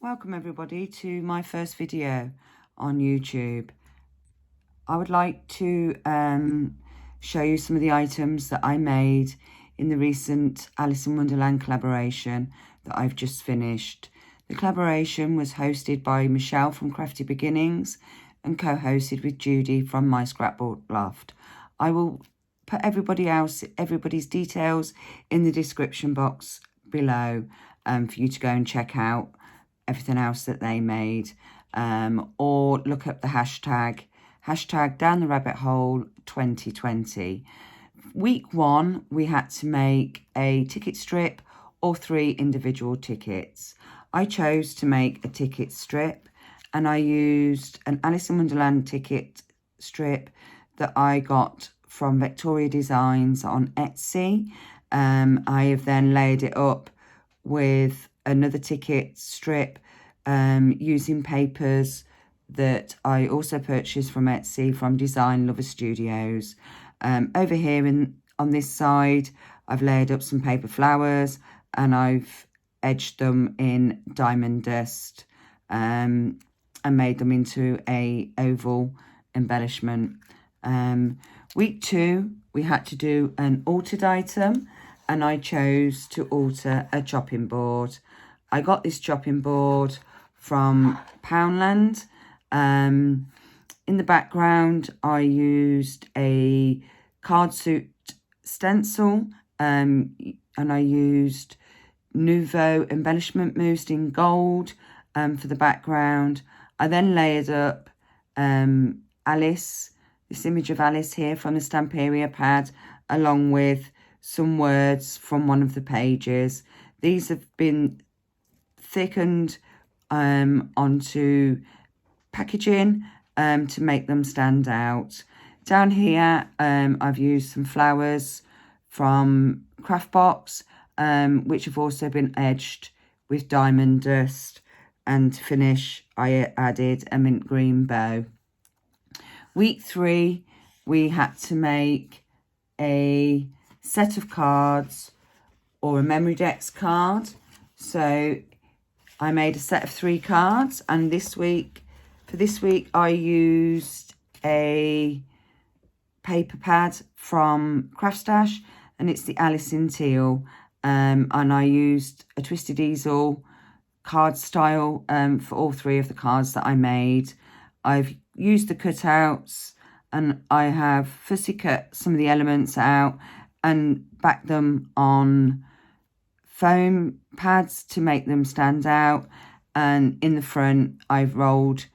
Welcome everybody to my first video on YouTube. I would like to show you some of the items that I made in the recent Alice in Wonderland collaboration that I've just finished. The collaboration was hosted by Michelle from Crafty Beginnings and co-hosted with Judy from MyScrapbook Loft. I will put everybody's details in the description box below for you to go and check out everything else that they made, or look up the hashtag down the rabbit hole 2020. Week 1 we had to make a ticket strip or 3 individual tickets. I chose to make a ticket strip, and I used an Alice in Wonderland ticket strip that I got from Victoria Designs on Etsy. I have then laid it up with another ticket strip using papers that I also purchased from Etsy from Design Lover Studios. Over here on this side, I've laid up some paper flowers and I've edged them in diamond dust and made them into a oval embellishment. Week 2, we had to do an altered item, and I chose to alter a chopping board. I got this chopping board from Poundland. In the background, I used a cardsuit stencil, and I used Nouveau embellishment mousse in gold for the background. I then layered up Alice, this image of Alice here from the Stamperia pad, along with some words from one of the pages. These have been thickened onto packaging to make them stand out. Down here, I've used some flowers from Craftbox, which have also been edged with diamond dust, and to finish, I added a mint green bow. Week 3, we had to make a set of cards or a memory decks card. So I made a set of 3 cards, and for this week I used a paper pad from Craftstash, and it's the Alice in Teal, and I used a twisted easel card style for all 3 of the cards that I made. I've used the cutouts, and I have fussy cut some of the elements out and back them on foam pads to make them stand out. And in the front, I've rolled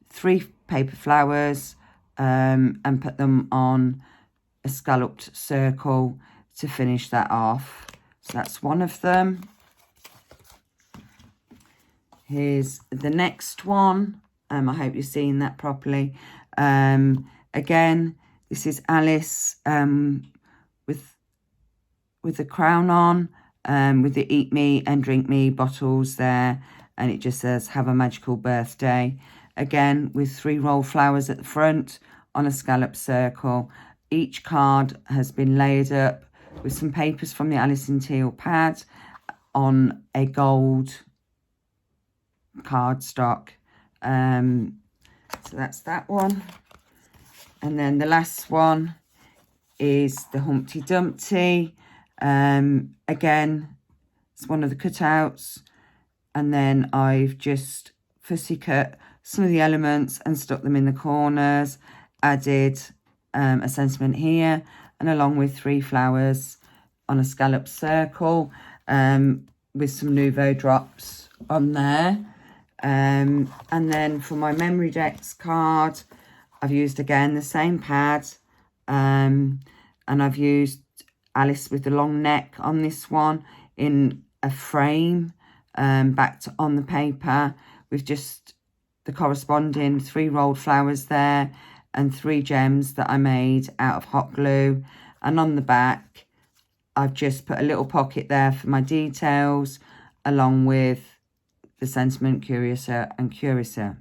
3 paper flowers and put them on a scalloped circle to finish that off. So that's one of them. Here's the next one. I hope you're seeing that properly. Again, this is Alice with the crown on, with the eat me and drink me bottles there, and it just says have a magical birthday. Again, with 3 rolled flowers at the front on a scallop circle. Each card has been layered up with some papers from the Alice in Teal pad on a gold cardstock. So that's that one. And then the last one is the Humpty Dumpty. Again, it's one of the cutouts, and then I've just fussy cut some of the elements and stuck them in the corners, added a sentiment here, and along with 3 flowers on a scallop circle with some Nouveau drops on there. And then for my memory decks card, I've used again the same pad, and I've used Alice with the long neck on this one in a frame backed on the paper with just the corresponding 3 rolled flowers there and 3 gems that I made out of hot glue. And on the back, I've just put a little pocket there for my details, along with the sentiment Curiouser and Curiouser.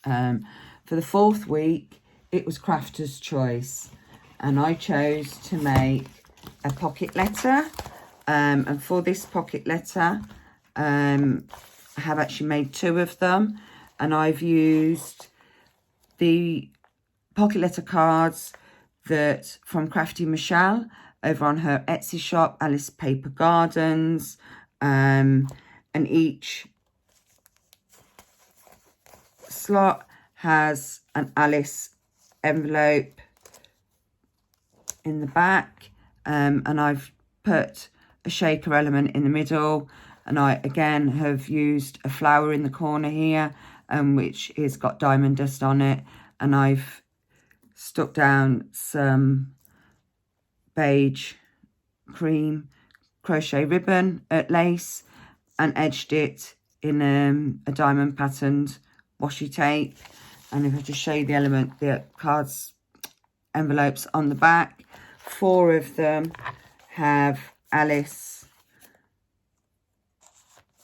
For the 4th week, it was Crafter's Choice, and I chose to make a pocket letter. And for this pocket letter, I have actually made 2 of them, and I've used the pocket letter cards that from Crafty Michelle over on her Etsy shop, Alice Paper Gardens, and each slot has an Alice envelope in the back, and I've put a shaker element in the middle, and I again have used a flower in the corner here, which has got diamond dust on it, and I've stuck down some beige cream crochet ribbon at lace and edged it in a diamond patterned washi tape. And if I just show you the cards envelopes on the back, 4 of them have Alice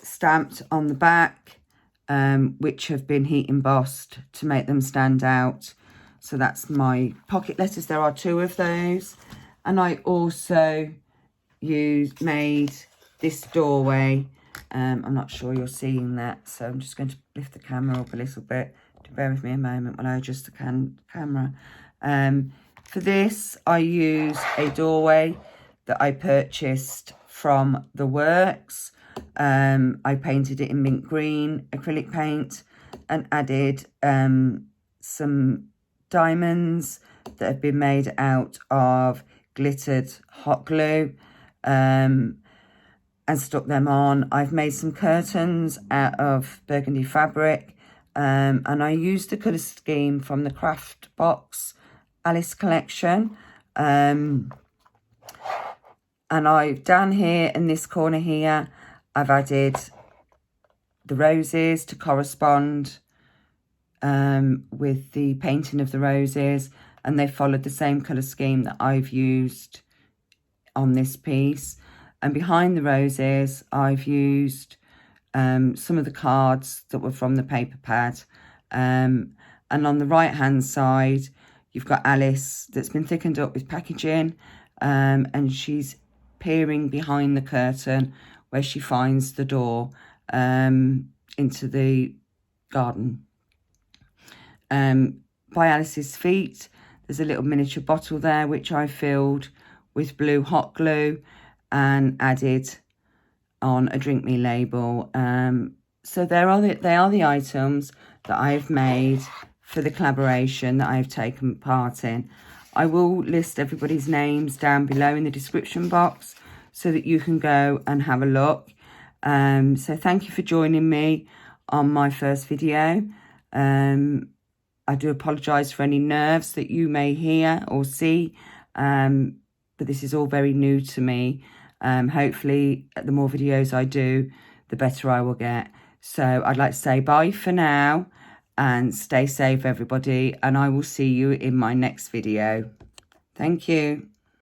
stamped on the back, which have been heat embossed to make them stand out. So that's my pocket letters. There are 2 of those. And I also made this doorway. I'm not sure you're seeing that, so I'm just going to lift the camera up a little bit. Bear with me a moment while I adjust the camera. For this, I use a doorway that I purchased from The Works. I painted it in mint green acrylic paint and added some diamonds that have been made out of glittered hot glue, and stuck them on. I've made some curtains out of burgundy fabric, and I used the colour scheme from the Craft Box Alice collection. And I've down here in this corner here, I've added the roses to correspond with the painting of the roses, and they followed the same colour scheme that I've used on this piece. And behind the roses, I've used some of the cards that were from the paper pad. And on the right-hand side, you've got Alice that's been thickened up with packaging, and she's peering behind the curtain where she finds the door into the garden. By Alice's feet, there's a little miniature bottle there, which I filled with blue hot glue and added on a Drink Me label. So they are the items that I've made for the collaboration that I've taken part in. I will list everybody's names down below in the description box so that you can go and have a look. So thank you for joining me on my first video. I do apologise for any nerves that you may hear or see, but this is all very new to me. Hopefully, the more videos I do, the better I will get. So I'd like to say bye for now and stay safe, everybody, and I will see you in my next video. Thank you.